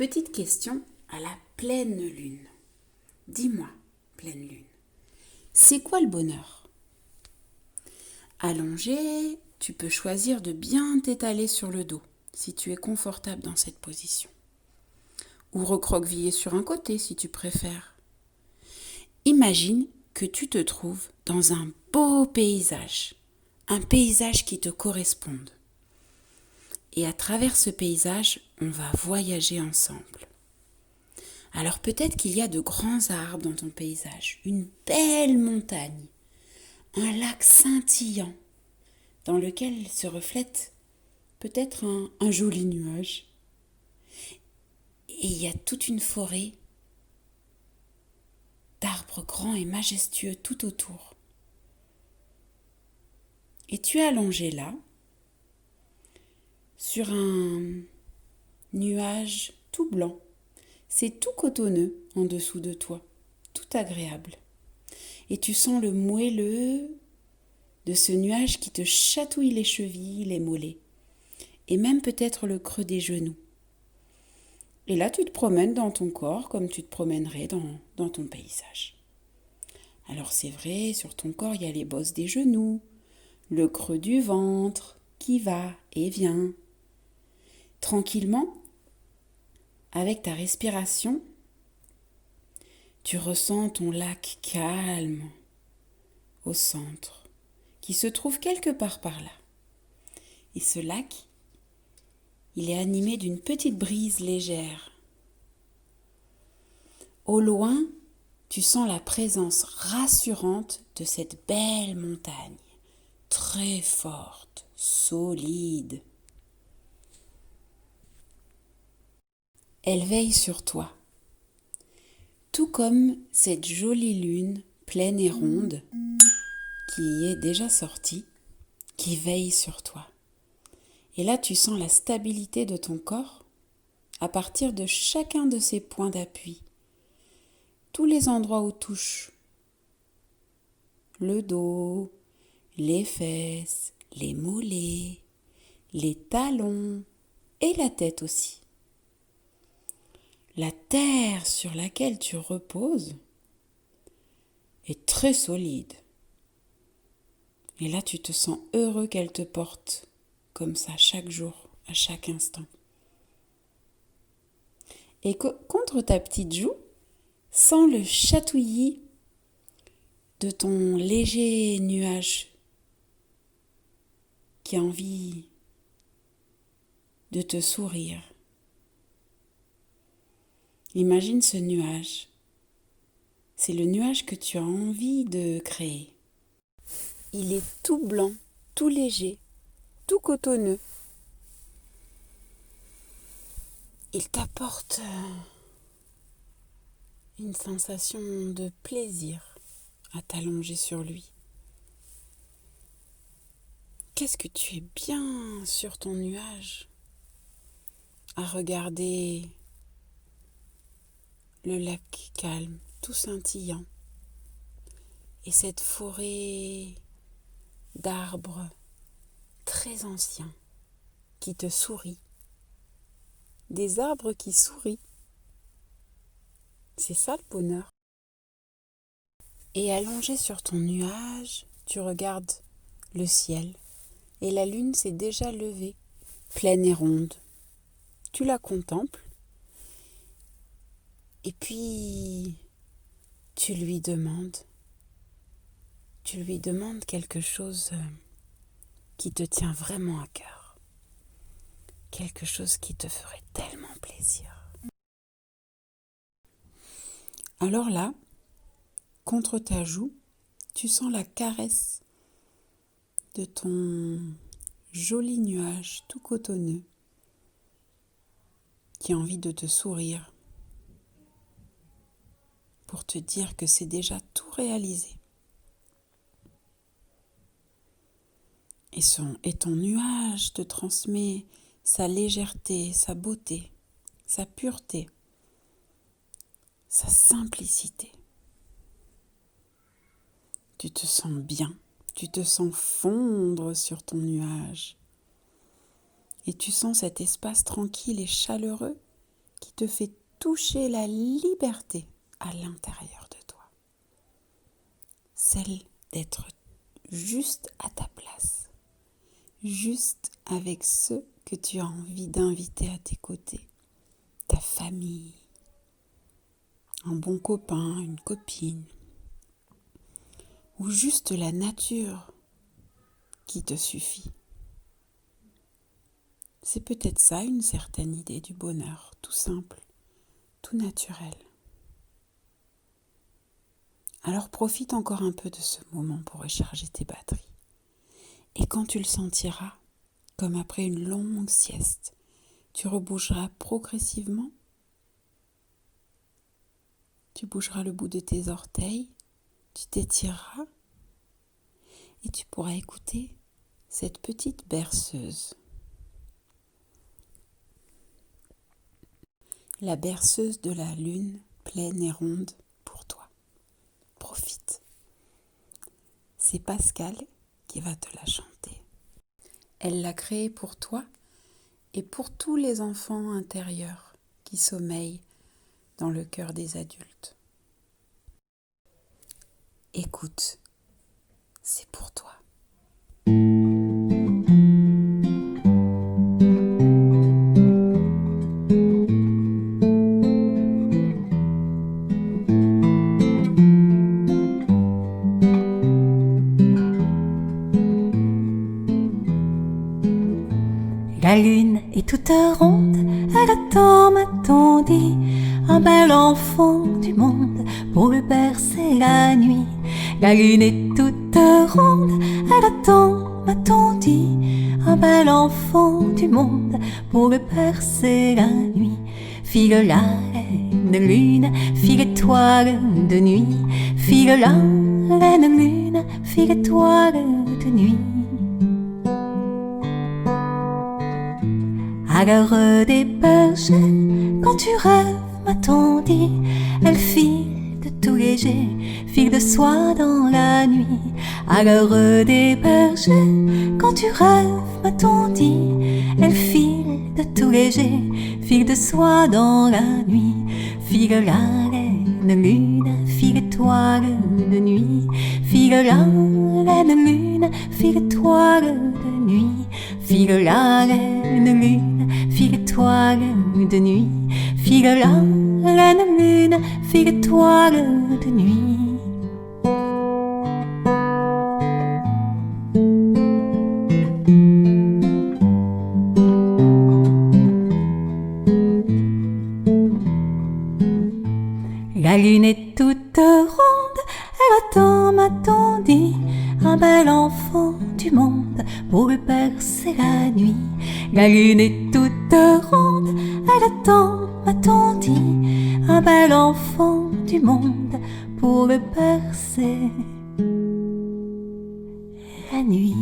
Petite question à la pleine lune. Dis-moi, pleine lune, c'est quoi le bonheur? Allongé, tu peux choisir de bien t'étaler sur le dos, si tu es confortable dans cette position. Ou recroqueviller sur un côté, si tu préfères. Imagine que tu te trouves dans un beau paysage, un paysage qui te corresponde. Et à travers ce paysage, on va voyager ensemble. Alors peut-être qu'il y a de grands arbres dans ton paysage, une belle montagne, un lac scintillant dans lequel se reflète peut-être un joli nuage. Et il y a toute une forêt d'arbres grands et majestueux tout autour. Et tu es allongé là, sur un nuage tout blanc. C'est tout cotonneux en dessous de toi, tout agréable. Et tu sens le moelleux de ce nuage qui te chatouille les chevilles, les mollets, et même peut-être le creux des genoux. Et là, tu te promènes dans ton corps comme tu te promènerais dans ton paysage. Alors c'est vrai, sur ton corps, il y a les bosses des genoux, le creux du ventre qui va et vient. Tranquillement, avec ta respiration, tu ressens ton lac calme au centre, qui se trouve quelque part par là. Et ce lac, il est animé d'une petite brise légère. Au loin, tu sens la présence rassurante de cette belle montagne, très forte, solide. Elle veille sur toi, tout comme cette jolie lune pleine et ronde qui y est déjà sortie, qui veille sur toi. Et là, tu sens la stabilité de ton corps à partir de chacun de ces points d'appui. Tous les endroits où touche le dos, les fesses, les mollets, les talons et la tête aussi. La terre sur laquelle tu reposes est très solide. Et là, tu te sens heureux qu'elle te porte comme ça chaque jour, à chaque instant. Et contre ta petite joue, sens le chatouillis de ton léger nuage qui a envie de te sourire. Imagine ce nuage. C'est le nuage que tu as envie de créer. Il est tout blanc, tout léger, tout cotonneux. Il t'apporte une sensation de plaisir à t'allonger sur lui. Qu'est-ce que tu es bien sur ton nuage à regarder le lac calme, tout scintillant, et cette forêt d'arbres très anciens qui te sourient. Des arbres qui sourient. C'est ça le bonheur. Et allongé sur ton nuage, tu regardes le ciel et la lune s'est déjà levée, pleine et ronde. Tu la contemples et puis tu lui demandes quelque chose qui te tient vraiment à cœur, quelque chose qui te ferait tellement plaisir. Alors là, contre ta joue, tu sens la caresse de ton joli nuage tout cotonneux qui a envie de te sourire pour te dire que c'est déjà tout réalisé. Et ton nuage te transmet sa légèreté, sa beauté, sa pureté, sa simplicité. Tu te sens bien, tu te sens fondre sur ton nuage. Et tu sens cet espace tranquille et chaleureux qui te fait toucher la liberté à l'intérieur de toi. Celle d'être juste à ta place, juste avec ceux que tu as envie d'inviter à tes côtés, ta famille, un bon copain, une copine, ou juste la nature qui te suffit. C'est peut-être ça une certaine idée du bonheur, tout simple, tout naturel. Alors profite encore un peu de ce moment pour recharger tes batteries. Et quand tu le sentiras, comme après une longue sieste, tu rebougeras progressivement. Tu bougeras le bout de tes orteils, tu t'étireras et tu pourras écouter cette petite berceuse. La berceuse de la lune pleine et ronde pour toi. Profite. C'est Pascal qui va te la chanter. Elle l'a créée pour toi et pour tous les enfants intérieurs qui sommeillent dans le cœur des adultes. Écoute, c'est pour toi. La lune est toute ronde, elle attend, m'a-t-on dit, un bel enfant du monde pour le bercer la nuit. La lune est toute ronde, elle attend, m'a-t-on dit, un bel enfant du monde pour le bercer la nuit. File la laine lune, file étoile de nuit, file la laine lune, file étoile de nuit. À l'heure des bergers, quand tu rêves, m'a-t-on dit, elle file de tout léger, file de soie dans la nuit. À l'heure des bergers, quand tu rêves, m'a-t-on dit, elle file de tout léger, file de soie dans la nuit. File la laine lune, file étoile de nuit, file la laine lune, file étoile de nuit. File la laine lune, file étoile de nuit, file la laine lune, file étoile de nuit. La lune est toute ronde, elle attend, m'a-t-on dit, un bel enfant du monde pour le bercer la nuit. La lune est toute ronde, elle attend, m'a-t-on dit, un bel enfant du monde pour le bercer la nuit.